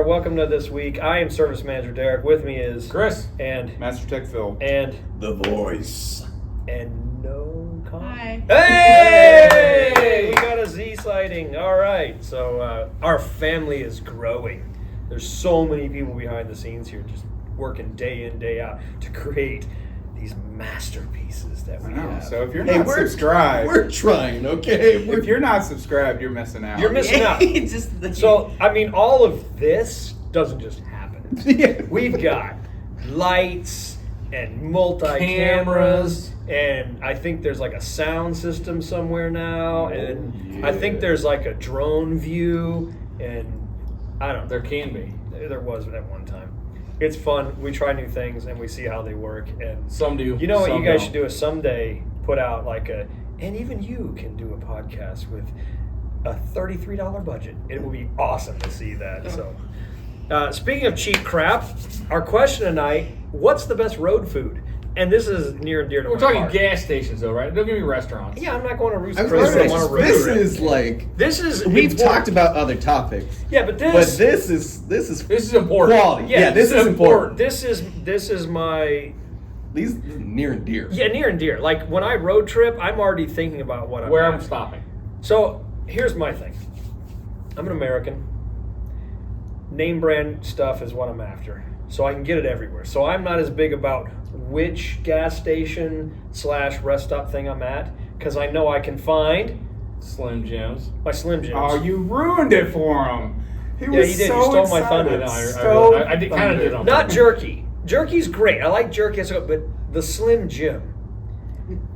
Welcome to this week. I am Service Manager Derek. With me is Chris and Master Tech Phil and The Voice. and no comment. Hi. Hey! We got a Z sighting. All right. So our family is growing. There's so many people behind the scenes here just working day in, day out to create these masterpieces that we have. So if you're Hey, not subscribed, We're trying, okay? if you're not subscribed, you're missing out. You're missing out. Just the So, I mean, all of this doesn't just happen. Yeah. We've got lights and multi-cameras, and I think there's like a sound system somewhere now, and I think there's like a drone view, and I don't know. there can be. There was at one time. It's fun. We try new things, and we see how they work, and Some do. you know what some you guys don't. should do is someday put out like a, and even you can do a podcast with a $33 budget. It will be awesome to see that. So, speaking of cheap crap, our question tonight: what's the best road food? And this is near and dear to We're my talking heart. gas stations, though, right? Don't give me restaurants. Yeah, I'm not going to Roost I was Chris. gonna I want say, a road this trip. is like This is we've important. talked about other topics, Yeah, but but this this is This is important. quality. Yeah, this is important. This is my These near and dear. yeah near and dear. Like when I road trip, I'm already thinking about what Where I'm having. stopping. So here's my thing. I'm an American. Name brand stuff is what I'm after. So I can get it everywhere. So I'm not as big about which gas station / rest stop thing I'm at, because I know I can find Slim Jims. my Slim Jims. Oh, you ruined it for him. Yeah, you did. You stole my thunder. I did kind of did on Not jerky. Jerky's great. I like jerky, but the Slim Jim,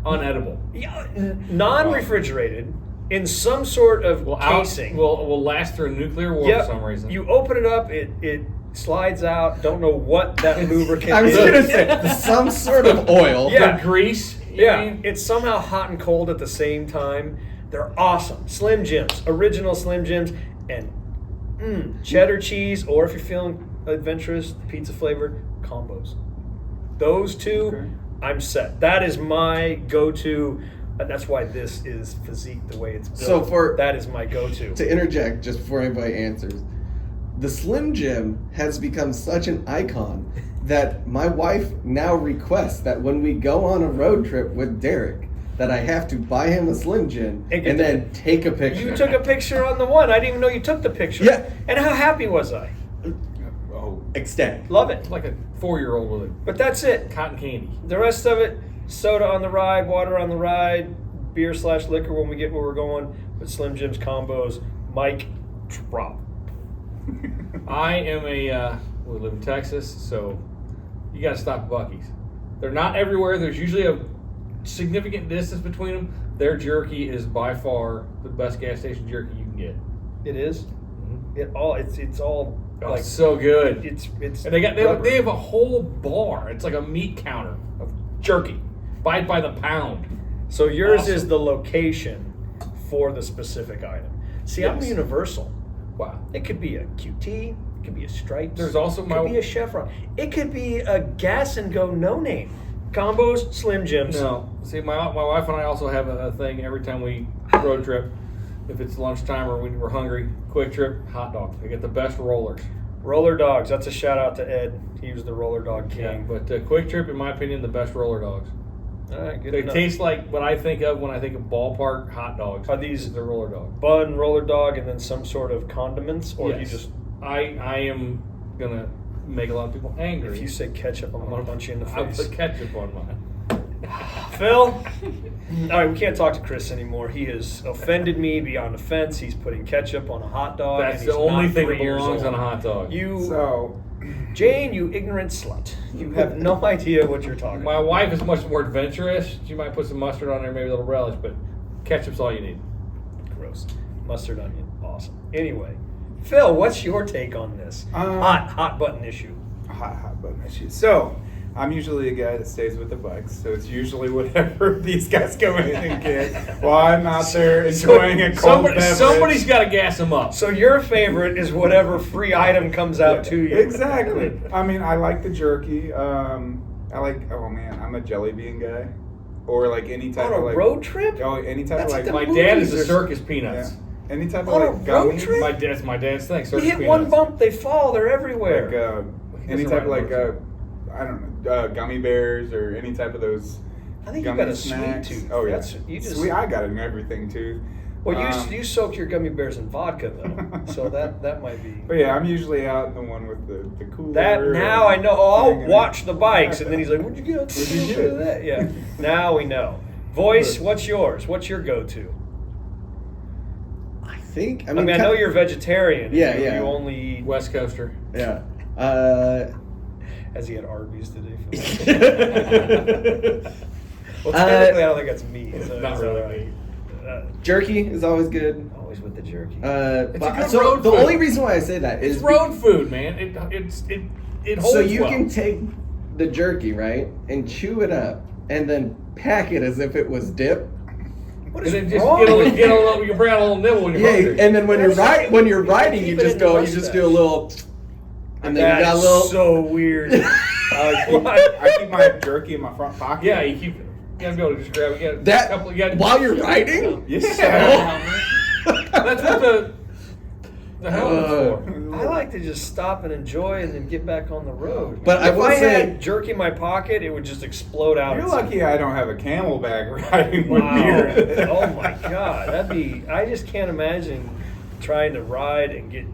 unedible. yeah, non-refrigerated, in some sort of casing. Will last through a nuclear war Yep. for some reason. You open it up, it slides out. Don't know what that lubricant I was is. gonna say some sort of oil. Yeah. The grease. you Yeah, mean? it's somehow hot and cold at the same time. They're awesome. Slim Jims, original Slim Jims, and cheddar cheese, or if you're feeling adventurous, pizza flavored combos. Those two, Okay. I'm set. That is my go-to. And that's why this is physique the way it's built. So that is my go-to. To interject, just before anybody answers, the Slim Jim has become such an icon that my wife now requests that when we go on a road trip with Derek, that I have to buy him a Slim Jim And and get then take a picture. You took a picture on the one. I didn't even know you took the picture. Yeah. And how happy was I? Oh, ecstatic. Love it. It's like a 4-year-old with a But that's it. cotton candy. The rest of it, soda on the ride, water on the ride, beer / liquor when we get where we're going, with Slim Jims combos. Mike, drop. I am we live in Texas, so you got to stop at Buc-ee's. They're not everywhere. There's usually a significant distance between them. Their jerky is by far the best gas station jerky you can get. It is. It's all Oh, like it's so good. it's And they rubber. have a whole bar. It's like a meat counter of jerky, by the pound. So yours Awesome. is the location for the specific item. See, I'm Yes. universal. Wow. It could be a QT. It could be a Stripes. There's also it could be a Chevron. It could be a gas and go no name. Combos, Slim Jims. No. See, my wife and I also have a thing every time we road trip. If it's lunchtime or when we're hungry, quick trip, hot dog. They get the best rollers. Roller dogs. That's a shout out to Ed. He was the roller dog king. But quick trip, in my opinion, the best roller dogs. All right, good They enough. taste like what I think of when I think of ballpark hot dogs. Are these the roller dog? bun, roller dog, and then some sort of condiments, or you Yes. just I am gonna make a lot of people angry. if you say ketchup, I'm gonna punch you in the I'll face. put ketchup on mine. Phil, all right, we can't talk to Chris anymore. He has offended me beyond offense. He's putting ketchup on a hot dog. That's and the he's only not thing 3 that years belongs old. on a hot dog. You, so Jane, you ignorant slut. You have no idea what you're talking My about. wife is much more adventurous. She might put some mustard on there, maybe a little relish, but ketchup's all you need. Gross. Mustard onion. Awesome. Anyway, Phil, what's your take on this hot button issue? hot button issue. So I'm usually a guy that stays with the bikes, so it's usually whatever these guys go in and get while I'm out there enjoying a cold beverage. Somebody's got to gas them up. So your favorite is whatever free item comes out to you. Exactly. I mean, I like the jerky. I like. Oh man, I'm a jelly bean guy, or like any type On of a like road trip? Oh, any type That's of like like. the My dad is movies a are- circus peanuts. Yeah. Any type On a of like gummy, road trip? That's my dad's thing. You Circus hit one peanuts. bump, they fall. They're everywhere. like any type of like I don't know, gummy bears or any type of those. I think you gummy got a snacks. sweet tooth. Oh yeah, You just, sweet. I got it in everything too. well, you soak your gummy bears in vodka though, so that might be. But yeah, I'm usually out the one with the cooler. That now I know. Oh, I'll watch the bikes, and then he's like, "Where'd you get? Where'd you get it?" that?" Yeah. Now we know. Voice, what's yours? What's your go-to? I think. I mean, I know you're vegetarian. Yeah, you, yeah. You only eat. West Coaster. Yeah. As he had Arby's today. Well, technically, I don't think that's meat. So Not it's really all right. Jerky is always good. Always with the jerky. It's a good so road the food. only reason why I say that is It's road food, man. It holds so you well. can take the jerky, right, and chew it up, and then pack it as if it was dip. What And is then just wrong get a with little, get a little, you bring out a little nibble when you're Yeah, hungry. and then when you're That's- riding, you keep it just in your go, you just do a little, and then you got a That's little. so weird. I keep my jerky in my front pocket. Yeah, you keep. You gotta be able to just grab it. You gotta, That couple, you gotta, while you're riding. Yeah. That's what the helmet's for. I like to just stop and enjoy and then get back on the road. But I if will I say- had jerky in my pocket, it would just explode out. You're inside. lucky I don't have a Camelback riding with Wow. beer. Oh my God, that'd be. I just can't imagine trying to ride and get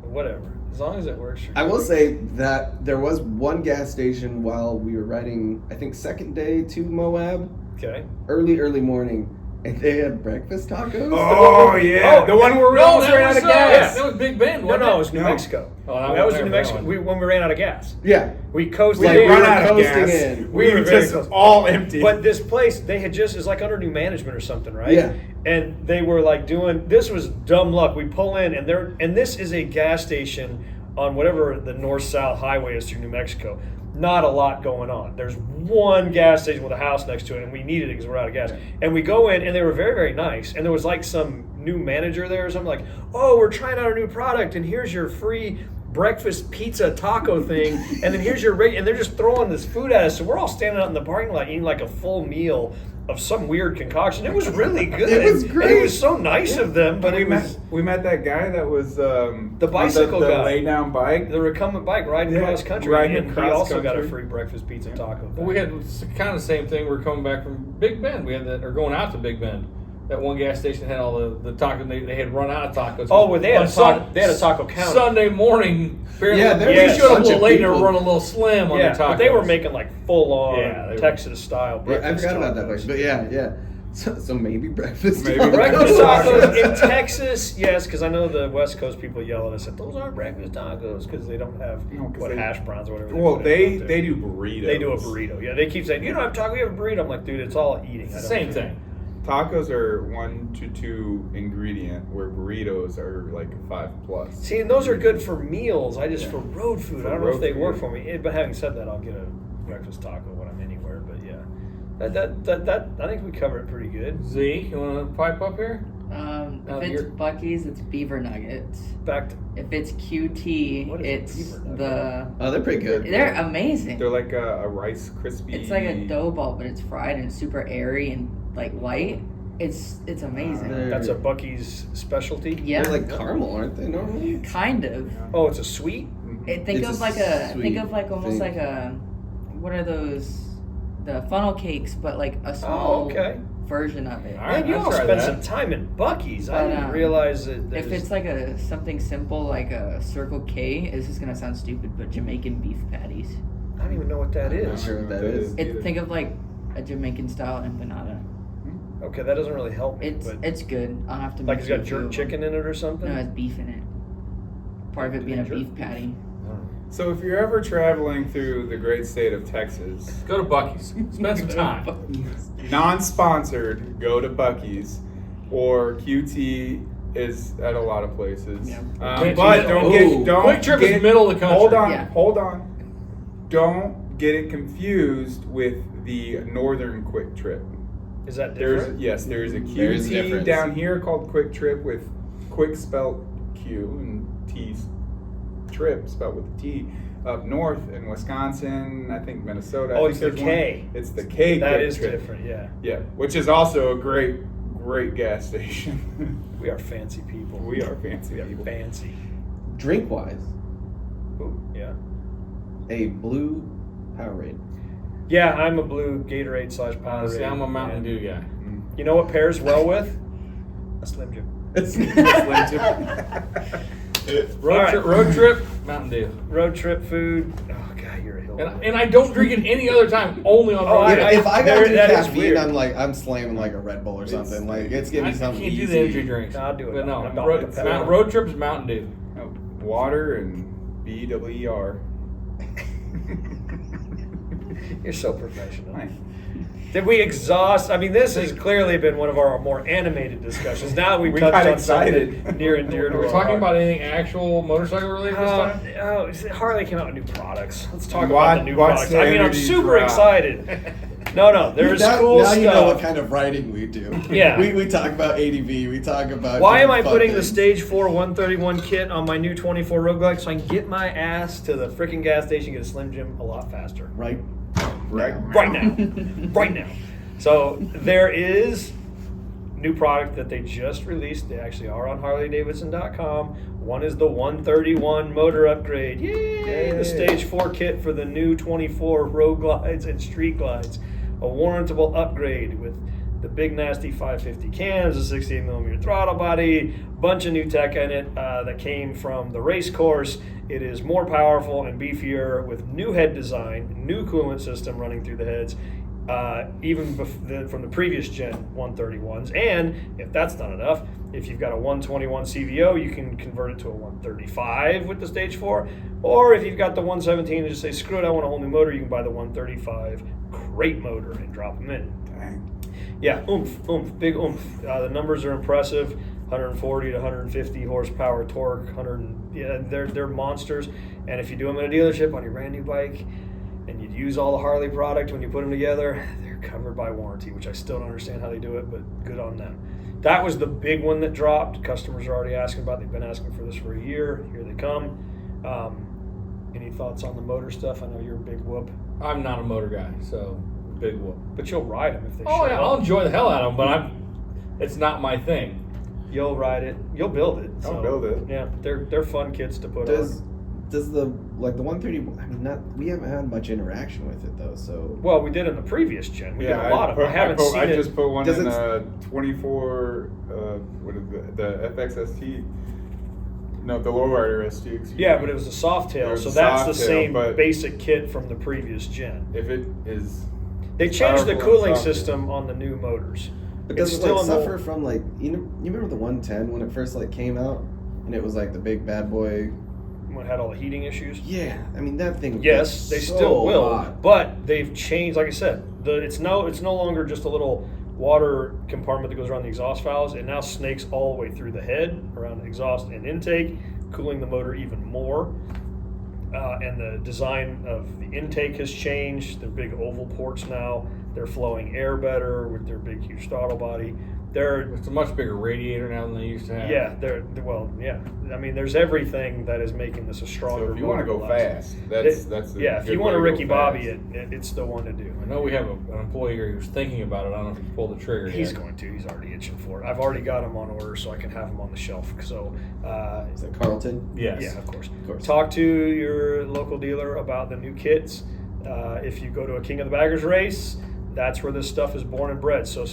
whatever. As long as it works. For I you. will say that there was one gas station while we were riding, I think second day to Moab, Okay. early morning, and they had breakfast tacos. Oh yeah, Oh, the one where we No, almost that ran out was of gas. that was Big Bend. No, Wasn't no, it was New No. Mexico. Oh, I that was wasn't New there Mexico. for that When we ran out of gas. Yeah. We coasted We in. run out of coasting gas. in. We were were very just close. all empty. But this place, they had just, it's like under new management or something, right? Yeah. And they were like doing, this was dumb luck. We pull in and this is a gas station on whatever the north-south highway is through New Mexico. Not a lot going on. There's one gas station with a house next to it, and we needed it because we're out of gas. And we go in, and they were very, very nice. And there was like some new manager there or something like, oh, we're trying out a new product, and here's your free breakfast pizza taco thing, and then here's your and they're just throwing this food at us. So we're all standing out in the parking lot eating like a full meal of some weird concoction. It was really good. It was And great. it was so nice of them, but it was we met that guy that was The bicycle the guy. lay down bike. the recumbent bike riding Yeah, cross country, riding and he cross also got a country. free breakfast pizza taco. Well, we had kind of the same thing. We're coming back from Big Bend. We had that, or going out to Big Bend. That one gas station had all the tacos. They had run out of tacos. Oh, well, they had On a taco- they had a taco counter. Sunday morning. Apparently, Yeah, there they was a showed up a bunch little of late and they were people. running a little slim on Yeah, their tacos. but they were making like full on Yeah, they were- Texas style Yeah, I breakfast. forgot about that tacos. place, but yeah. So maybe breakfast. Maybe tacos. Breakfast tacos Tacos. in Texas, yes, because I know the West Coast people yell at us that those aren't breakfast tacos because they don't have No, 'cause they- hash browns or whatever. Well, put they out there. do burritos. They do a burrito. Yeah, they keep saying you don't have taco, you have a burrito. I'm like, dude, it's all eating. It's I the don't same care. thing. Tacos are 1 to 2 ingredient, where burritos are like 5+. See, and those are good for meals. I just for road food. For I don't know if road they food. work for me. But having said that, I'll get a breakfast taco when I'm anywhere. But yeah, that I think we cover it pretty good. Z, you want to pipe up here? If it's Buc-ee's, it's beaver nuggets. Back to If it's QT, What is a it's beaver nugget? the. Oh, they're pretty good. They're amazing. They're like a Rice Krispie. It's like a dough ball, but it's fried and it's super airy and like light. It's amazing. that's a Buc-ee's specialty. Yeah, They're like caramel, aren't they normally? kind of. Oh, it's a sweet. Think It's of a like a sweet think of like almost thing. like a what are those the funnel cakes, but like a small Oh, okay. version of it. All right, Man, you I'll all try spend that. some time in Buc-ee's. I But, didn't realize that. If it's like a something simple like a Circle K, this is gonna sound stupid, but Jamaican beef patties. I don't even know what that I'm not is. sure what that is. Think of like a Jamaican style empanada. Okay, that doesn't really help me. It's but it's good. I'll have to like make it's got you a few jerk of chicken in it or something. them. No, it's beef in it. Part of it being a Jerk beef patty. So if you're ever traveling through the great state of Texas, Go to Buc-ee's. Spend some time. non-sponsored, go to Buc-ee's, or QT is at a lot of places. Yeah. Quick But Trip- don't Quick Trip is get, middle of the country. Hold on, Yeah. hold on. Don't get it confused with the Northern Quick Trip. Is that There's different? there's a There's a QT difference. down here called Quick Trip with quick spelled Q and T trip spelled with a T. Up north in Wisconsin, I think Minnesota. Oh, I it's think the there's K. One. It's the K. That Quick is Trip. different. Yeah. Yeah, which is also a great great gas station. We are fancy people. We are fancy We are people. fancy. Drink wise, Ooh, yeah. a blue Powerade. Yeah, I'm a blue Gatorade / Powerade. See, I'm a Mountain and Dew guy. You know what pairs well with? A Slim Jim. Road trip, Mountain Dew. Road trip food. Oh God, you're a hillbilly. And I don't drink it any other time, only on road I- trip. If I got there- to that is caffeine, weird. I'm slamming like a Red Bull or something. Like it's I giving me can't something do easy. the energy drinks. No, I'll do it. But no, I'm Dr. Pepper. road trip is Mountain Dew. Water and BWR. You're so professional. Did we exhaust? I mean, this has clearly been one of our more animated discussions. Now we've We touched got on excited. something near and dear to Are we our talking heart. about anything actual motorcycle related this time? Harley came out with new products. Let's talk What- about the new what's products. the I mean, I'm energy super drop? excited. No, there's now, cool now stuff. you know what kind of writing we do. Yeah. We talk about ADV. We talk about. Why am I different fun putting the things. Stage 4 131 kit on my new 24 Road Glide so I can get my ass to the freaking gas station and get a Slim Jim a lot faster? Right. Right. Right now. Right now. So there is new product that they just released. They actually are on Harley-Davidson.com. One is the 131 motor upgrade. Yay! The Stage 4 kit for the new 24 Road Glides and Street Glides. A warrantable upgrade with the big nasty 550 cams, a 68mm throttle body, bunch of new tech in it that came from the race course. It is more powerful and beefier with new head design, new coolant system running through the heads, from the previous gen 131s. And if that's not enough, if you've got a 121 CVO, you can convert it to a 135 with the Stage 4. Or if you've got the 117 and just say, screw it, I want a whole new motor, you can buy the 135 crate motor and drop them in. Dang. Yeah, big oomph. The numbers are impressive. 140 to 150 horsepower torque. They're monsters. And if you do them in a dealership on your brand new bike, and you'd use all the Harley product when you put them together, they're covered by warranty, which I still don't understand how they do it, but good on them. That was the big one that dropped. Customers are already asking about. They've been asking for this for a year. Here they come. Any thoughts on the motor stuff? I know you're a big whoop, I'm not a motor guy, so big whoop. but you'll ride them if they Oh show yeah, up. I'll enjoy the hell out of them, but it's not my thing. You'll ride it. You'll build it. I'll build it. Yeah, they're fun kits to put Does on. the 130? I mean, we haven't had much interaction with it though. So Well, we did in the previous gen. We did a lot of. put- I haven't seen I it. just put one Does in it- 24. What is the FXST? No, the lowrider ST. Excuse Yeah, me. but it was a soft tail, It was so a that's the soft tail, same but- basic kit from the previous gen. If it is, They changed the powerful and cooling soft tail. system on the new motors. But It's does it still like in the- suffer from like you remember the 110 when it first like came out and it was like the big bad boy? When it had all the heating issues. Yeah, I mean that thing. Yes, gets they so still will, hot. but they've changed. Like I said, it's no longer just a little water compartment that goes around the exhaust valves. It now snakes all the way through the head, around the exhaust and intake, cooling the motor even more. And the design of the intake has changed. They're big oval ports now. They're flowing air better with their big, huge throttle body. It's a much bigger radiator now than they used to have. Yeah. I mean, there's everything that is making this a stronger. so if you want to go motor. fast, that's a Yeah, if good you want to way Ricky go Bobby fast. it's the one to do. I know we have an employee here who's thinking about it. I don't know if he's pulled the trigger He's yet. going to. He's already itching for it. I've already got him on order, so I can have him on the shelf. So, Is that Carlton? Yes. yeah, of course. Of course. Talk to your local dealer about the new kits. If you go to a King of the Baggers race, that's where this stuff is born and bred. So,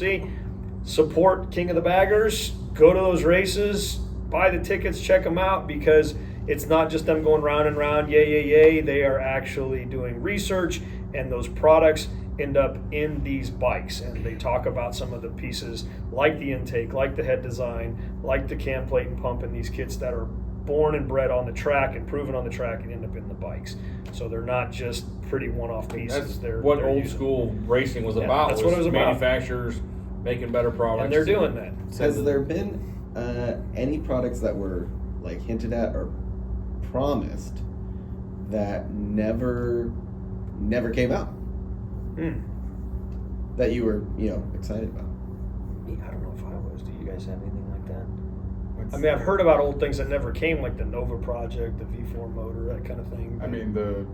support King of the Baggers. Go to those races. Buy the tickets. Check them out because it's not just them going round and round. Yay! They are actually doing research, and those products end up in these bikes, and they talk about some of the pieces like the intake, like the head design, like the cam plate and pump in these kits that are born and bred on the track and proven on the track and end up in the bikes. So they're not just pretty one-off pieces. That's what old using. school racing was Yeah, about. that's what it was about. Manufacturers making better products. And they're doing that. Has there been any products that were like hinted at or promised that never came out that you were excited about? I don't know if I was. Do you guys have anything like that? I mean, I've heard about old things that never came, like the Nova project, the V4 motor, that kind of thing. I mean the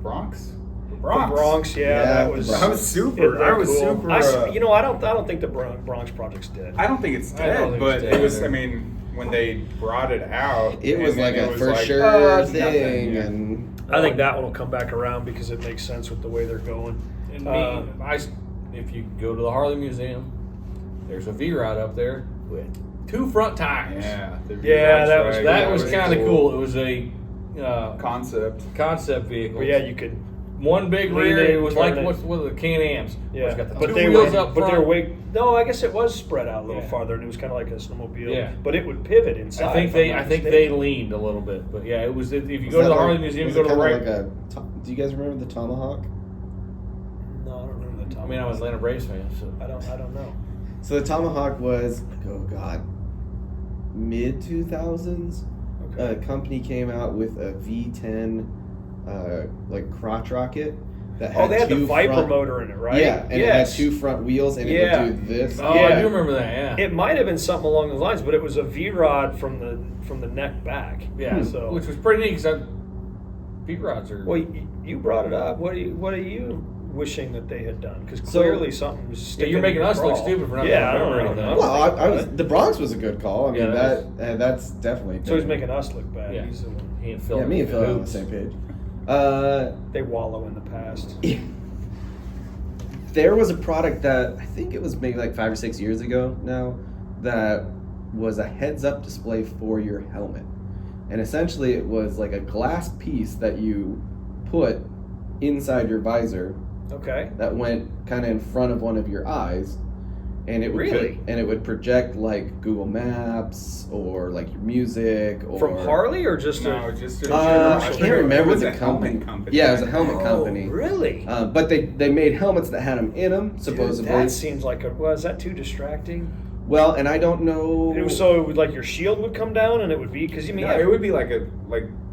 Bronx. Bronx. The Bronx, yeah, Yeah, that the was. Bronx. I was super. they're I was cool. super. I don't think the Bronx project's dead. I don't think it's I don't dead, think but it's it dead was. either. I mean, when they brought it out, It was and like then a it was for like, sure nothing, thing, yeah. and I think that one will come back around because it makes sense with the way they're going. And me, if you go to the Harley Museum, there's a V-Rod up there with 2 front tires. Yeah, Yeah, that was- That was kind of cool. It was a concept. concept vehicle. But yeah, you could. One big Lean rear. in, It was turn like it. what's the Can-Ams. Yeah, It's got the but 2 they wheels were, up but front. they're way. No, I guess it was spread out a little Yeah. farther, and it was kind of like a snowmobile. Yeah. But it would pivot inside. I think if I'm they not they mistaken. leaned a little bit, but yeah, it was. If you Was go to that the like- Harley Museum, was you go it to the kinda right. like do you guys remember the Tomahawk? No, I don't remember the I time. mean, I'm an Atlanta Braves fan, so I don't know. So the Tomahawk was, oh god, mid 2000s. Okay. A company came out with a V10, like crotch rocket that had Oh, they had the two Viper front, motor in it, right? Yeah, and yes. it had 2 front wheels, and Yeah. it would do this. oh, Yeah. I do remember that. Yeah, It might have been something along those lines, but it was a V-rod from the neck back. yeah, So, which was pretty neat because V-Rods are. well, you brought it up. What are you wishing that they had done? Because So- clearly something was Yeah, sticking. you're in making your us look crawl. stupid for not Yeah, I don't remembering know. anything. Well, I was the Bronx was a good call. I mean Yeah, that's definitely. So he's making us look bad. Yeah. He's the one. He and Phil. Yeah, me and Phil are on the Hoops. same page. They wallow in the past. There was a product that I think it was maybe like 5 or 6 years ago now that was a heads-up display for your helmet, and essentially it was like a glass piece that you put inside your visor Okay. that went kind of in front of one of your eyes, and it would Really? and it would project like Google Maps or like your music or From Harley or just No, a? just I can't remember it was the a helmet company. company. Yeah, it was a helmet Oh, company. really? But they made helmets that had them in them Dude, supposedly. that seems like a. Was that too distracting? Well, and I don't know. It was so it would, like your shield would come down and it would be because you mean No, yeah, it would be like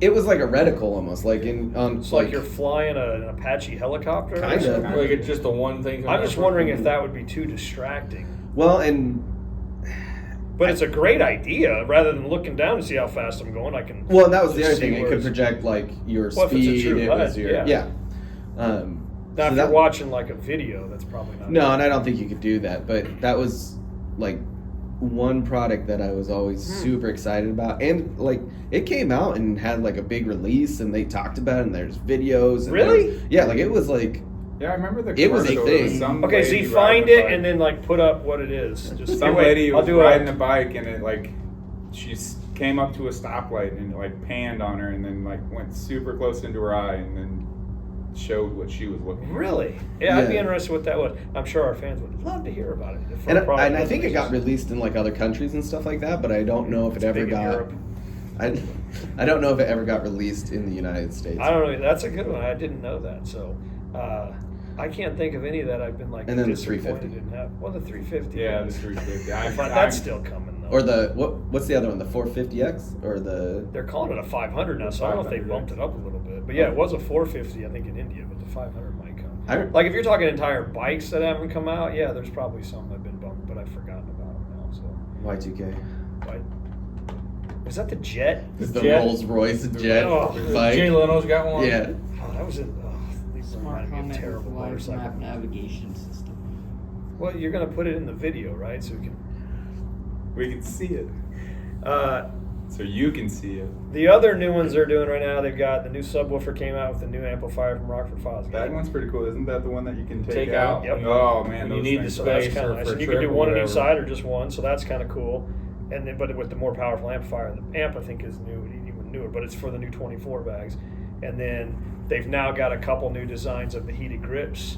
It was like a reticle almost, like in it's like you're flying an Apache helicopter. or Kinda. something. Like it's just the one thing. I'm just wondering if that would be too distracting. well, and But it's a great idea. Rather than looking down to see how fast I'm going, I can. well, and that was the just other see thing. It where could it's- project like your Well, if it's a speed. true It was HUD, your yeah. Um, Now, so if that- you're watching like a video, that's probably not. No, and I don't think you could do that. But that was like one product that I was always super excited about, and like it came out and had like a big release, and they talked about it, and there's videos. And Really? yeah, like it was like yeah, I remember the It was a commercial. It was thing. some Okay, so lady you find riding a it bike. and then like put up what it is. Just Some wait, lady I'll was do riding a. a bike and it like came up to a stoplight and it like panned on her and then like went super close into her eye and then showed what she was looking at. Really? Yeah, I'd be Yeah. interested what that was. I'm sure our fans would love to hear about it. If and, our product I think it got releases. released in like other countries and stuff like that, but I don't know if it It's ever big in got. Europe. I don't know if it ever got released in the United States. I don't know. That's a good one. I didn't know that. So I can't think of any of that I've been like And then the disappointed 350. didn't have. Well, the 350. Yeah, the is- 350. that's still coming though. Or the what's the other one? The 450X or the They're calling it a 500 now, so I don't know if they 500X. bumped it up a little bit. But yeah, it was a 450, I think, in India, but the 500 might come. I- Like if you're talking entire bikes that haven't come out, yeah, there's probably some that have been bumped, but I've forgotten about them now. So, Y2K? but was that the Jet? It's the Jet. Rolls Royce Jet Oh, bike. Jay Leno's got one. Yeah. Oh, that was it. Oh, these Smart remind me of helmet terrible with live motorcycle. map navigation system. Well, you're gonna put it in the video, right? So We can see it. uh, So you can see it. the other new ones they're doing right now, they've got the new subwoofer came out with the new amplifier from Rockford Fosgate. That one's pretty cool. Isn't that the one that you can Take take out. out? Yep. Oh man, When you those need the things So are- that's space kind or of nice. for And a you can do trip or one on each whatever. side or just one, so that's kind of cool. And then, but with the more powerful amplifier, the amp I think is new, even newer, but it's for the new 24 bags. And then they've now got a couple new designs of the heated grips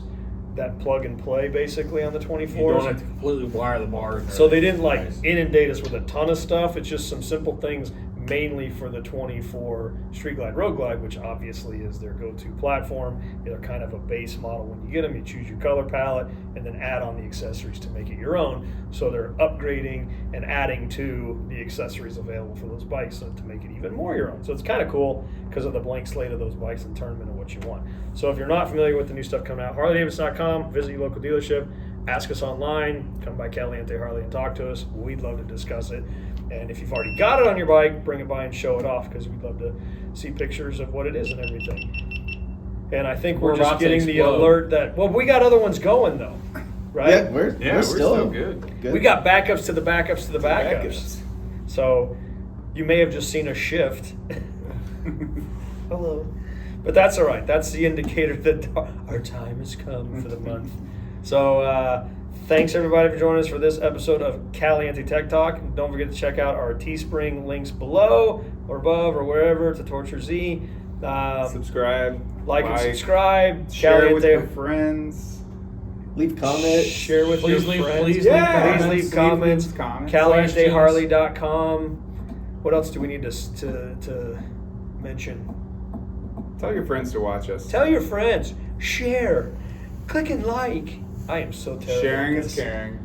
that plug and play basically on the You don't 24s. have to completely wire the bars. So they didn't like Nice. inundate us with a ton of stuff. It's just some simple things, mainly for the 24 Street Glide Road Glide, which obviously is their go-to platform. They're kind of a base model. When you get them, you choose your color palette and then add on the accessories to make it your own. So they're upgrading and adding to the accessories available for those bikes to make it even more your own. So it's kind of cool because of the blank slate of those bikes and turn them into what you want. So if you're not familiar with the new stuff coming out, Harley-Davidson.com, visit your local dealership, ask us online, come by Caliente Harley and talk to us. We'd love to discuss it. And if you've already got it on your bike, bring it by and show it off because we'd love to see pictures of what it is and everything. And I think We're we're just about to getting the explode. alert that, well, we got other ones going though, right? Yeah, we're we're still still good. We got backups to the backups to the backups. Backups. So you may have just seen a shift. Hello. But that's all right. That's the indicator that our time has come for the month. So thanks everybody for joining us for this episode of Caliente Tech Talk. Don't forget to check out our Teespring links below or above or wherever to Torture Z. Subscribe, Like and subscribe. share with your Caliente. friends. Leave comments. Share with Please your leave- friends. please Yeah. Please leave comments. comments. CalienteHarley.com. What else do we need to mention? Tell your friends to watch us. Tell your friends. Share. Click and like. I am so terrible. Sharing at is this. caring.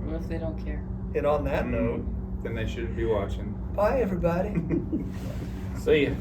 What if they don't care? And on that note, Then they shouldn't be watching. bye everybody. See ya.